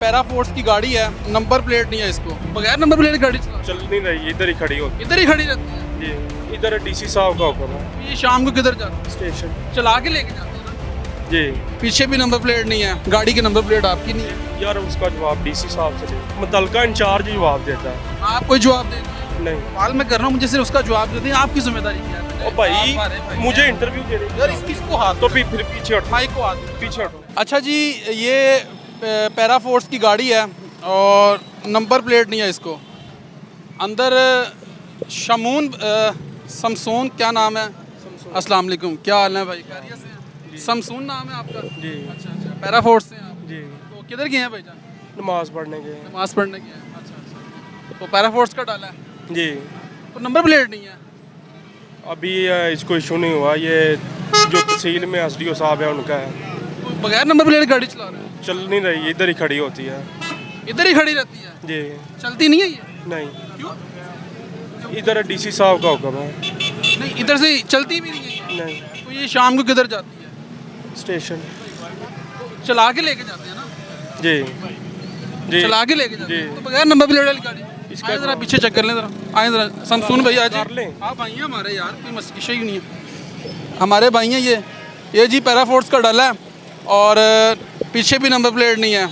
Para force की गाड़ी है, नंबर प्लेट नहीं है इसको, बगैर नंबर प्लेट गाड़ी चल नहीं रही, इधर ही खड़ी होती इधर ही खड़ी रहती है। जी। इधर डीसी साहब का हुक्म है। ये शाम को किधर जाती है? स्टेशन। चला के लेके जाते हैं ना। जी पीछे भी नंबर प्लेट नहीं है, गाड़ी की नंबर प्लेट आपकी नहीं है। यार उसका जवाब डीसी साहब से दे, मुतलका इंचार्ज जवाब देता है। आप कोई जवाब देंगे? नहीं सवाल मैं कर रहा हूँ, मुझे सिर्फ उसका जवाब दे दें। आपकी जिम्मेदारी क्या है? ओ भाई मुझे इंटरव्यू दे रही यार इसको हाथ तो फिर पीछे हटो, माइक को हाथ पीछे हटो। अच्छा जी, ये पैरा फोर्स की गाड़ी है और नंबर प्लेट नहीं है इसको। अंदर शमून समसून क्या नाम है? अस्सलाम वालेकुम, क्या हाल है भाई? खैरियत से हैं? समसून नाम है आपका? जी अच्छा अच्छा, पैरा फोर्स से हैं आप? जी। तो किधर गए हैं भाईजान? नमाज पढ़ने गए। नमाज पढ़ने गए हैं। अच्छा अच्छा, तो पैरा फोर्स का डाला है जी। तो नंबर प्लेट नहीं है। अभी इसको इशू नहीं हुआ, ये जो तहसील में एसडीओ साहब है उनका है। तो बगैर नंबर प्लेट गाड़ी चला रहे हैं? चल नहीं रही, इधर ही खड़ी होती है। इधर ही खड़ी रहती है, जी चलती नहीं है ये? नहीं, क्यों? इधर डीसी साहब का हुक्म है। नहीं, इधर से चलती भी नहीं है ये। नहीं, तो ये शाम को किधर जाती है? स्टेशन। चला के लेके जाते हैं ना? जी जी। चला के लेके जाते जी। हैं तो बगैर नंबर प्लेट वाली गाड़ी। इसका आए जरा पीछे चेक कर लें जरा, आए जरा। समसून भैया जी, कर लें। आप भाई हैं हमारे यार, कोई मस्किशा ही नहीं है, हमारे भाई हैं ये जी पैरा फोर्स का डाला है और पीछे भी नंबर प्लेट नहीं है,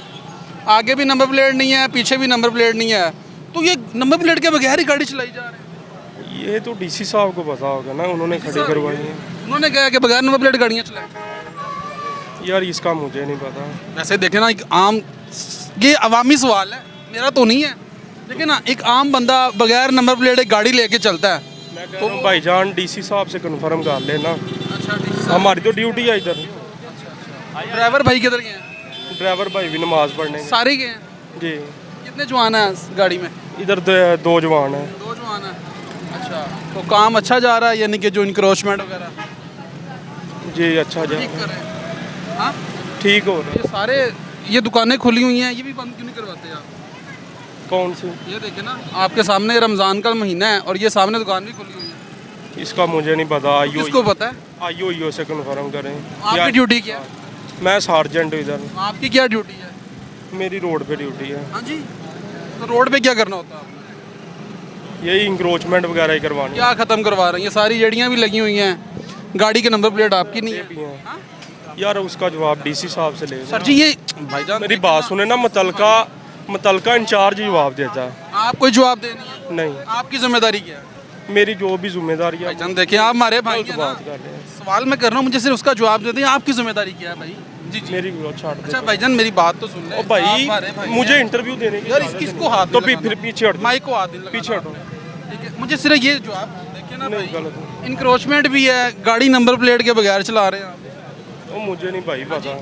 आगे भी नंबर प्लेट नहीं है, पीछे भी नंबर प्लेट नहीं है। तो ये नंबर प्लेट के बगैर ही गाड़ी चलाई जा रही है। ये तो डीसी साहब को पता होगा ना, उन्होंने खड़ी करवाई है। उन्होंने कहा कि बगैर नंबर प्लेट गाड़ियाँ चलाएं। यार इसका मुझे नहीं पता। वैसे देखें ना, एक आम, ये अवामी सवाल है, मेरा तो नहीं है, देखिए ना, एक आम बंदा बगैर नंबर प्लेट एक गाड़ी लेके चलता है। मैं कह रहा हूँ भाईजान डीसी साहब से कन्फर्म कर लेना, अच्छा, हमारी तो ड्यूटी है इधर। ड्राइवर भाई किधर गए हैं? ड्राइवर भाई भी नमाज पढ़ने गए। सारे गए हैं। जी। कितने जवान हैं इस गाड़ी में? इधर दो जवान हैं। दो जवान हैं। अच्छा, तो काम अच्छा जा रहा है, यानी कि जो इंक्रोचमेंट वगैरह जी अच्छा जा ठीक कर रहे हैं? हाँ, ठीक हो रहा है। ये सारे, ये दुकानें खुली हुई हैं, ये भी बंद क्यों नहीं करवाते आप? कौन सी? ये देखें ना, आपके सामने रमज़ान का महीना है और ये सामने दुकान भी खुली हुई है। इसका मुझे नहीं पता। किसको पता है? आईओ से कन्फर्म करें। आपकी ड्यूटी क्या है? मैं सार्जेंट हूँ इधर। आपकी क्या ड्यूटी है? मेरी रोड पे ड्यूटी है। हाँ जी, तो रोड पे क्या करना होता है आपने? यही इंक्रोचमेंट वगैरह ही करवानी क्या ख़त्म करवा रहे हैं? ये सारी जड़ियाँ भी लगी हुई हैं, गाड़ी के नंबर प्लेट आपकी नहीं भी है। हैं। हाँ? यार उसका जवाब डीसी साहब से ले। सर जी, ये भाईजान मेरी बात सुने ना, मुतलका इंचार्ज जवाब देता है। आप कोई जवाब दे नहीं है, नहीं, आपकी जिम्मेदारी क्या है? मेरी जो भी जिम्मेदारी है। भाईजान देखिए, आप हमारे भाई हैं ना, बात कर रहे हैं। सवाल मैं कर रहा हूँ, मुझे सिर्फ उसका जवाब दे दें। आपकी जिम्मेदारी क्या है भाई? जी जी। मेरी छाड़ दे। अच्छा भाईजान, मेरी बात तो सुन ले। ओ आप हमारे भाई भाई मुझे हैं। इंटरव्यू देने की यार इजाज़त इसको नहीं। हाथ तो नहीं फिर लगाना। पीछे हट। माइक को हाथ नहीं लगाना पीछे हटो। आपने। ठीक है, मुझे सिर्फ ये जवाब देखिए ना नहीं, भाई, गलत है। इंक्रोचमेंट भी है, गाड़ी नंबर प्लेट के बगैर चला रहे हैं आप। वो मुझे नहीं भाई पता।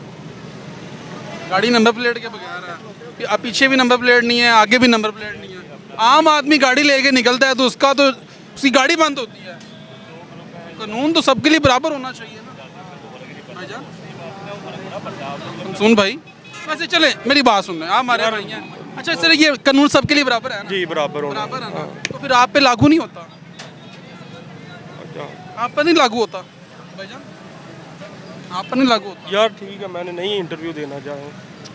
गाड़ी नंबर प्लेट के बगैर है, अब पीछे भी नंबर प्लेट नहीं है, आगे भी नंबर प्लेट नहीं है। आम आदमी गाड़ी लेके निकलता है तो उसकी गाड़ी बंद होती है। कानून तो सबके लिए बराबर होना चाहिए ना भाईजान। सुन भाई, वैसे चले, मेरी बात सुन रहे हैं, आप हमारे भाई हैं। अच्छा सर, ये कानून सबके लिए बराबर है ना? जी बराबर होना। बराबर है ना? तो फिर आप पे लागू नहीं होता? अच्छा। आप पर नहीं लागू होता भाईजान? आप पर नहीं लागू होता? यार ठीक है, मैंने नहीं इंटरव्यू देना चाहे।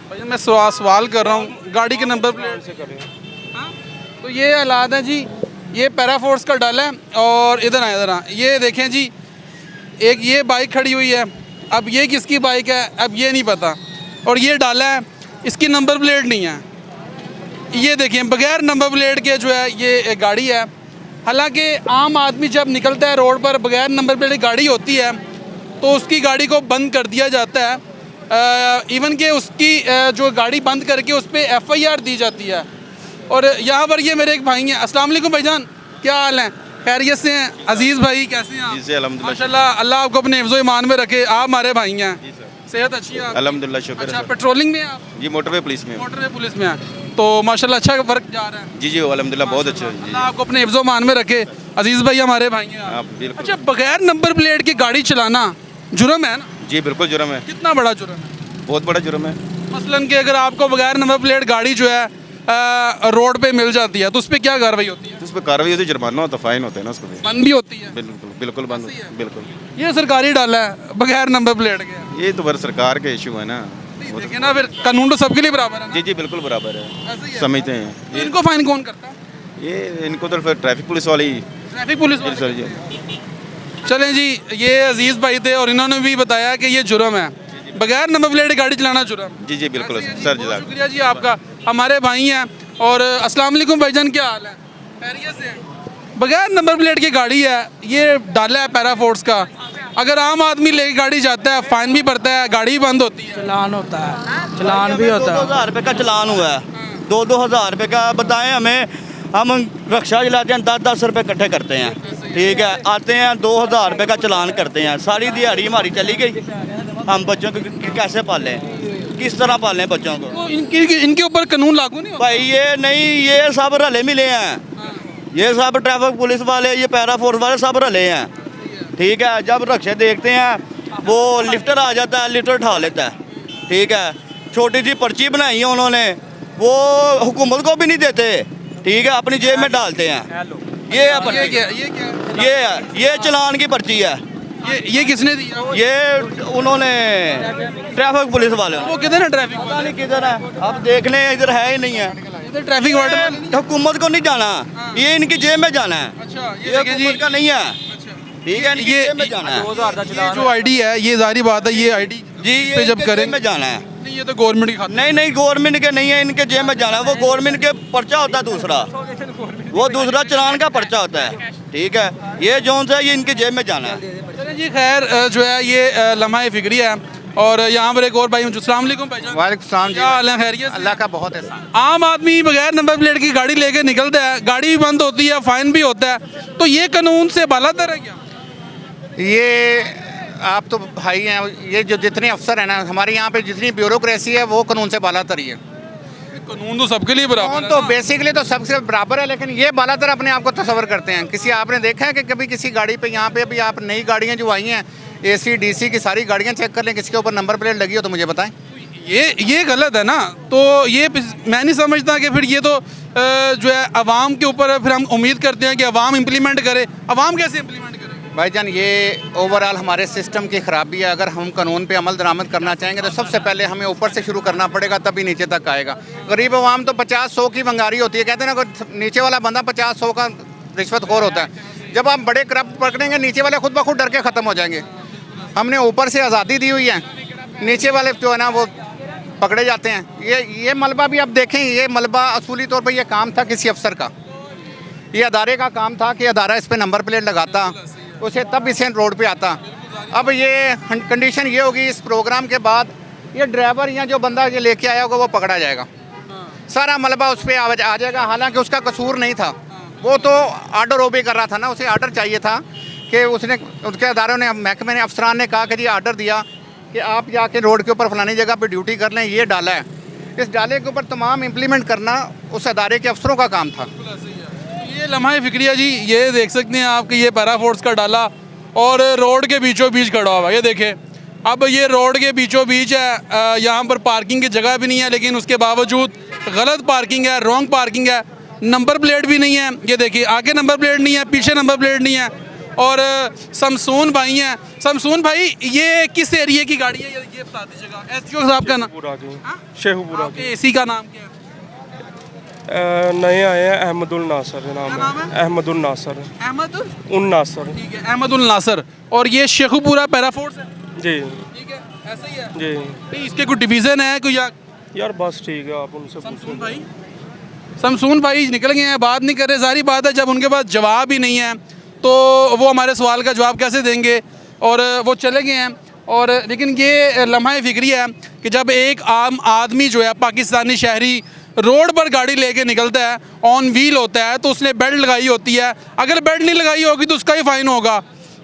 भाईजान मैं सवाल कर रहा हूँ, गाड़ी के नंबर प्लेट से करें। हाँ? तो ये हालात है जी, ये पैरा फोर्स का डल है और इधर आए, ये देखें जी, एक ये बाइक खड़ी हुई है, अब ये किसकी बाइक है अब ये नहीं पता, और ये डाला है, इसकी नंबर प्लेट नहीं है। ये देखें, बगैर नंबर प्लेट के जो है ये एक गाड़ी है। हालांकि आम आदमी जब निकलता है रोड पर, बगैर नंबर प्लेट गाड़ी होती है तो उसकी गाड़ी को बंद कर दिया जाता है। इवन कि उसकी जो गाड़ी बंद करके उस पर FIR दी जाती है। और यहाँ पर ये मेरे एक भाई हैं। अस्सलाम वालेकुम भाईजान, क्या हाल है? खैरियत से हैं? अजीज़ भाई कैसे हैं आप? जी अल्हम्दुलिल्लाह। माशाल्लाह, अल्लाह आपको अपने हिफ्ज़ो ईमान में रखे। आप हमारे भाई हैं, सेहत अच्छी है आपकी? अल्हम्दुलिल्लाह, शुक्र है अच्छा, सर। पेट्रोलिंग में हैं आप? जी मोटरवे पुलिस में। मोटर पुलिस में हैं तो माशाल्लाह अच्छा वर्क जा रहा है। जी जी अल्हम्दुलिल्लाह बहुत अच्छा है। जी अल्लाह आपको अपने हिफ्ज़ो ईमान में रखे। अजीज़ भाई हमारे भाई हैं आप। आप बिल्कुल। अच्छा, बगैर नंबर प्लेट की गाड़ी चलाना जुर्म है ना? जी बिल्कुल जुर्म है, कितना बड़ा जुर्म है? बहुत बड़ा जुर्म है। मसलन कि अगर आपको बगैर नंबर प्लेट गाड़ी जो है रोड पे मिल जाती है तो उस पर क्या कार्रवाई होती है? तो उस पर कार्रवाई होती है, जुर्माना होता है, फाइन होता है ना उसको भी। बंद भी होती है? बिल्कुल बिल्कुल बंद, बिल्कुल। ये सरकारी डाला है बगैर नंबर प्लेट के। ये तो फिर सरकार के इशू है ना। देखिए ना, फिर कानून तो सबके लिए बराबर है ना? जी जी बिल्कुल बराबर है, ऐसे ही है। समझते हैं तो इनको फाइन कौन करता है? ये इनको तो फिर ट्रैफिक पुलिस वाले ही ट्रैफिक पुलिस वाले? सर जी। चलें जी, ये अजीज़ भाई थे और इन्होंने भी बताया कि ये जुर्म है, बगैर नंबर प्लेट गाड़ी चलाना जुर्म। जी जी बिल्कुल ऐसे ही है जी, सर बहुत जज़ाक। शुक्रिया जी आपका, हमारे भाई हैं। और अस्सलाम वालेकुम भाईजान, क्या हाल है? खैरियत से हैं? बगैर नंबर प्लेट की गाड़ी है, ये डाला है पैरा फोर्स का। अगर आम आदमी लेके गाड़ी जाता है, फाइन भी भरता है, गाड़ी भी बंद होती है। चलान होता है, चलान भी होता है। 2,000 रुपये का चलान हुआ है, 2,000 रुपये का। बताएं हमें, हम रिक्शा चलाते हैं, 10-10 रुपये इकट्ठे करते हैं, ठीक है। आते हैं 2,000 रुपये का चलान करते हैं, सारी दिहाड़ी हमारी चली गई। हम बच्चों को कैसे पालें, किस तरह पालें बच्चों को? तो इनके ऊपर कानून लागू नहीं होता? भाई ये नहीं, ये सब रले मिले हैं, ये सब ट्रैफिक पुलिस वाले, ये पैरा फोर्स वाले सब रले हैं, ठीक है। जब रक्शे देखते हैं, वो लिफ्टर आ जाता है, लिफ्टर उठा लेता है, ठीक है। छोटी सी पर्ची बनाई है उन्होंने, वो हुकूमत को भी नहीं देते, ठीक है, अपनी जेब में डालते हैं। ये है ये पर्ची, क्या ये क्या ये चलान की पर्ची है, ये किसने दिया? ये उन्होंने ट्रैफिक पुलिस वाले ने। वो किधर है ट्रैफिक पता नहीं किधर है, अब देखने इधर है ही नहीं है। इधर ट्रैफिक वार्डन वाले नहीं? हुकूमत को नहीं जाना, ये इनकी जेब में जाना है, अच्छा, ये ये देखें जी, हुकूमत का नहीं है, अच्छा, ठीक है, इनकी ये जेब में जाना है। ये जो आईडी है, ये जाहिर बात है, ये आईडी जी, इस ये पे जब इनके करें जेब में जाना है। नहीं, ये तो गवर्नमेंट की खाते। नहीं नहीं, गवर्नमेंट के नहीं है, इनके जेब में जाना है। वो गवर्नमेंट के पर्चा होता है दूसरा, वो दूसरा चलान का पर्चा होता है, ठीक है। ये जोन से ये इनके जेब में जाना है। चलिए जी, खैर जो है ये लम्हा फिक्री है। और यहाँ पर एक और भाई, अस्सलाम वालेकुम भाईजान। वालेकुम सलाम जी। क्या हाल है? खैरियत से? अल्लाह का बहुत एहसान। आम आदमी बगैर नंबर प्लेट की गाड़ी लेके निकलता है, गाड़ी भी बंद होती है, फाइन भी होता है, तो ये कानून से बालातर है क्या? ये आप तो भाई हैं, ये जो जितने अफसर हैं ना हमारे यहाँ पे, जितनी ब्यूरोक्रेसी है वो कानून से बालातर ही है। कानून तो सबके लिए बराबर कानून है तो ना? बेसिकली तो सबसे बराबर है, लेकिन ये बालातर अपने आप को तस्वर करते हैं। किसी आपने देखा है कि कभी किसी गाड़ी पे, यहाँ पे अभी आप नई गाड़ियाँ जो आई हैं, AC DC की सारी गाड़ियाँ चेक कर लें, किसके ऊपर नंबर प्लेट लगी हो तो मुझे बताएं। ये गलत है ना? तो ये मैं नहीं समझता कि फिर ये तो जो है अवाम के ऊपर है। फिर हम उम्मीद करते हैं कि अवाम इम्प्लीमेंट करे। अवाम कैसे इम्प्लीमेंट करे? भाईजान, ये ओवरऑल हमारे सिस्टम की ख़राबी है। अगर हम कानून पे अमल दरामद करना चाहेंगे तो सबसे पहले हमें ऊपर से शुरू करना पड़ेगा, तभी नीचे तक आएगा। गरीब अवाम तो 50-100 की भंगारी होती है, कहते हैं ना, नीचे वाला बंदा 50-100 का रिश्वतखोर होता है। जब आप बड़े करप्ट पकड़ेंगे, नीचे वाले खुद ब खुद डर के ख़त्म हो जाएंगे। हमने ऊपर से आज़ादी दी हुई है, नीचे वाले जो है ना वो पकड़े जाते हैं। ये मलबा भी आप देखें, ये मलबा असूली तौर पर यह काम था किसी अफसर का, ये अदारे का काम था कि अदारा इस पर नंबर प्लेट लगाता, उसे तब इसे रोड पे आता। अब ये कंडीशन ये होगी, इस प्रोग्राम के बाद ये ड्राइवर या जो बंदा ये लेके आया होगा वो पकड़ा जाएगा, सारा मलबा उस पर आ जाएगा। हालांकि उसका कसूर नहीं था, वो तो आर्डर ओबे कर रहा था ना, उसे आर्डर चाहिए था कि उसने, उसके अदारों ने, महकमे ने, अफसरान ने कहा कि जी आर्डर दिया कि आप जाके रोड के ऊपर फलानी जगह पे ड्यूटी कर लें, ये डाला है। इस डाले के ऊपर तमाम इम्प्लीमेंट करना उस अदारे के अफसरों का काम था। ये लम्हा फिक्रिया जी, ये देख सकते हैं आप कि ये पैरा फोर्स का डाला और रोड के बीचों बीच खड़ा हुआ है। ये देखें, अब ये रोड के बीचों बीच है, यहाँ पर पार्किंग की जगह भी नहीं है, लेकिन उसके बावजूद गलत पार्किंग है, रॉन्ग पार्किंग है, नंबर प्लेट भी नहीं है। ये देखिए, आगे नंबर प्लेट नहीं है, पीछे नंबर प्लेट नहीं है। और शमसून भाई हैं। शमसून भाई, ये किस एरिया की गाड़ी है, ये बता दीजिएगा। SGO साहब का नाम? शेखुपुरा की। एसी का नाम क्या है? नए आए हैं, अहमदुल नासर नाम क्या नाम है, है? अहमदुल नासर, अहमद उन नासर। ठीक है, अहमदुल नासर। और ये शेखुपुरा पैरा फोर्स है? जी ठीक है, ऐसा ही है जी। नहीं, इसके कोई डिवीज़न है कोई? यार बस ठीक है, आप उनसे शमसून पूछो। भाई, शमसून भाई निकल गए हैं, बात नहीं कर रहे। सारी बात है, जब उनके पास जवाब ही नहीं है तो वो हमारे सवाल का जवाब कैसे देंगे? और वो चले गए हैं। और लेकिन ये लम्हा फिक्री है कि जब एक आम आदमी जो है, पाकिस्तानी शहरी, रोड पर गाड़ी लेके निकलता है, ऑन व्हील होता है, तो उसने बेल्ट लगाई होती है। अगर बेल्ट नहीं लगाई होगी तो उसका ही फ़ाइन होगा।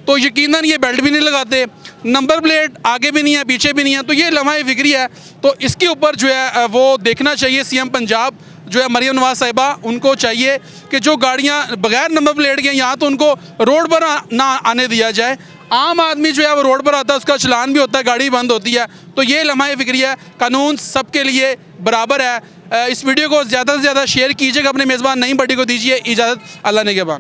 तो यकीनन ये बेल्ट भी नहीं लगाते, नंबर प्लेट आगे भी नहीं है, पीछे भी नहीं है। तो ये लम्हा फिक्री है। तो इसके ऊपर जो है वो देखना चाहिए CM पंजाब जो है मरियम नवाज साहिबा, उनको चाहिए कि जो गाड़ियाँ बगैर नंबर प्लेट के यहाँ, तो उनको रोड पर ना आने दिया जाए। आम आदमी जो है वो रोड पर आता है, उसका चलान भी होता है, गाड़ी बंद होती है। तो ये लम्हा फिक्री है, कानून सबके लिए बराबर है। इस वीडियो को ज़्यादा से ज़्यादा शेयर कीजिएगा, अपने मेज़बान नईम भट्टी को दीजिए इजाज़त। अल्लाह ने के बाद।